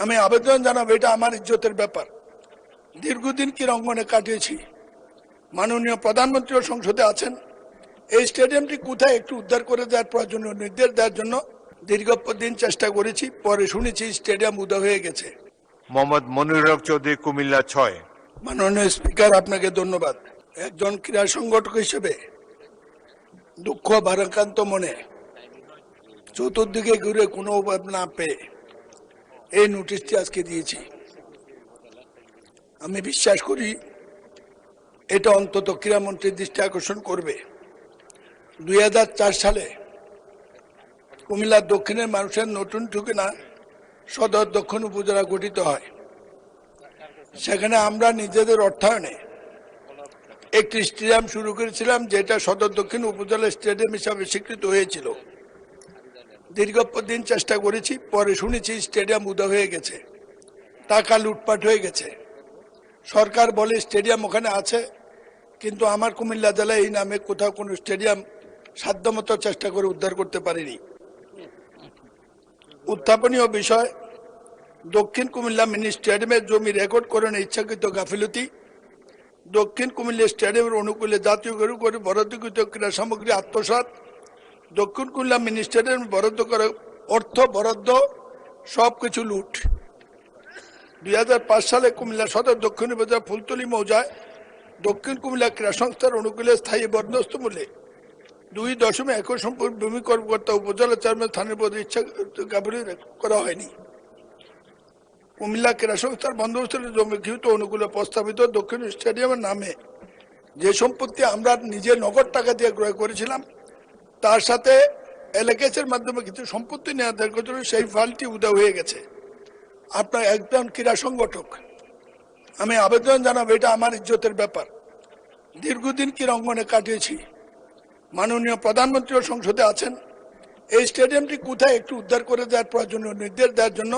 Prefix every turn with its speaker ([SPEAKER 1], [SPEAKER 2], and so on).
[SPEAKER 1] আমি আবেদন জানাবো, এটা আমার ইজ্জতের ব্যাপার। দীর্ঘদিন ক্রীড়াঙ্গনে কাটিয়েছি, মাননীয় প্রধানমন্ত্রীও সংসদে আছেন। এই স্টেডিয়ামটি কোথায় একটু উদ্ধার করে দেওয়ার প্রয়োজনীয় নির্দেশ দেওয়ার জন্য দীর্ঘদিন চেষ্টা করেছি, পরে শুনেছি স্টেডিয়াম উদা হয়ে গেছে।
[SPEAKER 2] মোহাম্মদ মনিরুল হক চৌধুরী, কুমিল্লা 6।
[SPEAKER 1] মাননীয় স্পিকার, আপনাকে ধন্যবাদ। একজন ক্রীড়া সংগঠক হিসেবে দুঃখ ভারাক্রান্ত মনে চতুর্দিকে ঘুরে কোনো উপায় না পেয়ে এই নোটিশটি আজকে দিয়েছি। আমি বিশ্বাস করি এটা অন্তত ক্রীড়ামন্ত্রীর দৃষ্টি আকর্ষণ করবে। 2004 সালে কুমিল্লার দক্ষিণের মানুষের নতুন ঠিকানা সদর দক্ষিণ উপজেলা গঠিত হয়। সেখানে আমরা নিজেদের অর্থায়নে একটি স্টেডিয়াম শুরু করেছিলাম, যেটা সদর দক্ষিণ উপজেলা স্টেডিয়াম হিসাবে স্বীকৃত হয়েছিল। দীর্ঘদিন চেষ্টা করেছি, পরে শুনেছি স্টেডিয়াম উদা হয়ে গেছে, টাকা লুটপাট হয়ে গেছে। সরকার বলে স্টেডিয়াম ওখানে আছে, কিন্তু আমার কুমিল্লা জেলায় এই নামে কোথাও কোনো স্টেডিয়াম সাধ্যমতো চেষ্টা করে উদ্ধার করতে পারিনি। উত্থাপনীয় বিষয়, দক্ষিণ কুমিল্লা মিনি স্টেডিয়ামের জমি রেকর্ড করেন ইচ্ছাকৃত গাফিলতি, দক্ষিণ কুমিল্লা স্টেডিয়ামের অনুকূলে জাতীয় করে বরাদ্দকৃত ক্রীড়া সামগ্রী আত্মসাৎ, দক্ষিণ কুমিল্লা মিনি স্টেডিয়াম বরাদ্দ করা অর্থ বরাদ্দ সবকিছু লুট। 2005 সালে কুমিল্লা সদর দক্ষিণ উপজেলা ফুলতলী মৌজায় দক্ষিণ কুমিল্লা ক্রীড়া সংস্থার অনুকূলে স্থায়ী বন্দোবস্ত মূল্যে 2.1 সম্পূর্ণ ভূমি কর্মকর্তা উপজেলা চেয়ারম্যান স্থানীয় পদে ইচ্ছা করা হয়নি। কুমিল্লা ক্রীড়া সংস্থার বন্দোবস্তের জমি গৃহীত অনুকূলে প্রস্তাবিত দক্ষিণ স্টেডিয়ামের নামে যে সম্পত্তি আমরা নিজে নগদ টাকা দিয়ে ক্রয় করেছিলাম, তার সাথে এলাকার মাধ্যমে কিছু সম্পত্তি নেওয়া দরকার, সেই ফাইলটি উদা হয়ে গেছে। আপনার একজন ক্রীড়া সংগঠক, আমি আবেদন জানাবো, এটা আমার ইজ্জতের ব্যাপার। দীর্ঘদিন ক্রীড়াঙ্গনে কাটিয়েছি, মাননীয় প্রধানমন্ত্রীও সংসদে আছেন। এই স্টেডিয়ামটি কোথায় একটু উদ্ধার করে দেওয়ার প্রয়োজনীয় নির্দেশ দেওয়ার জন্য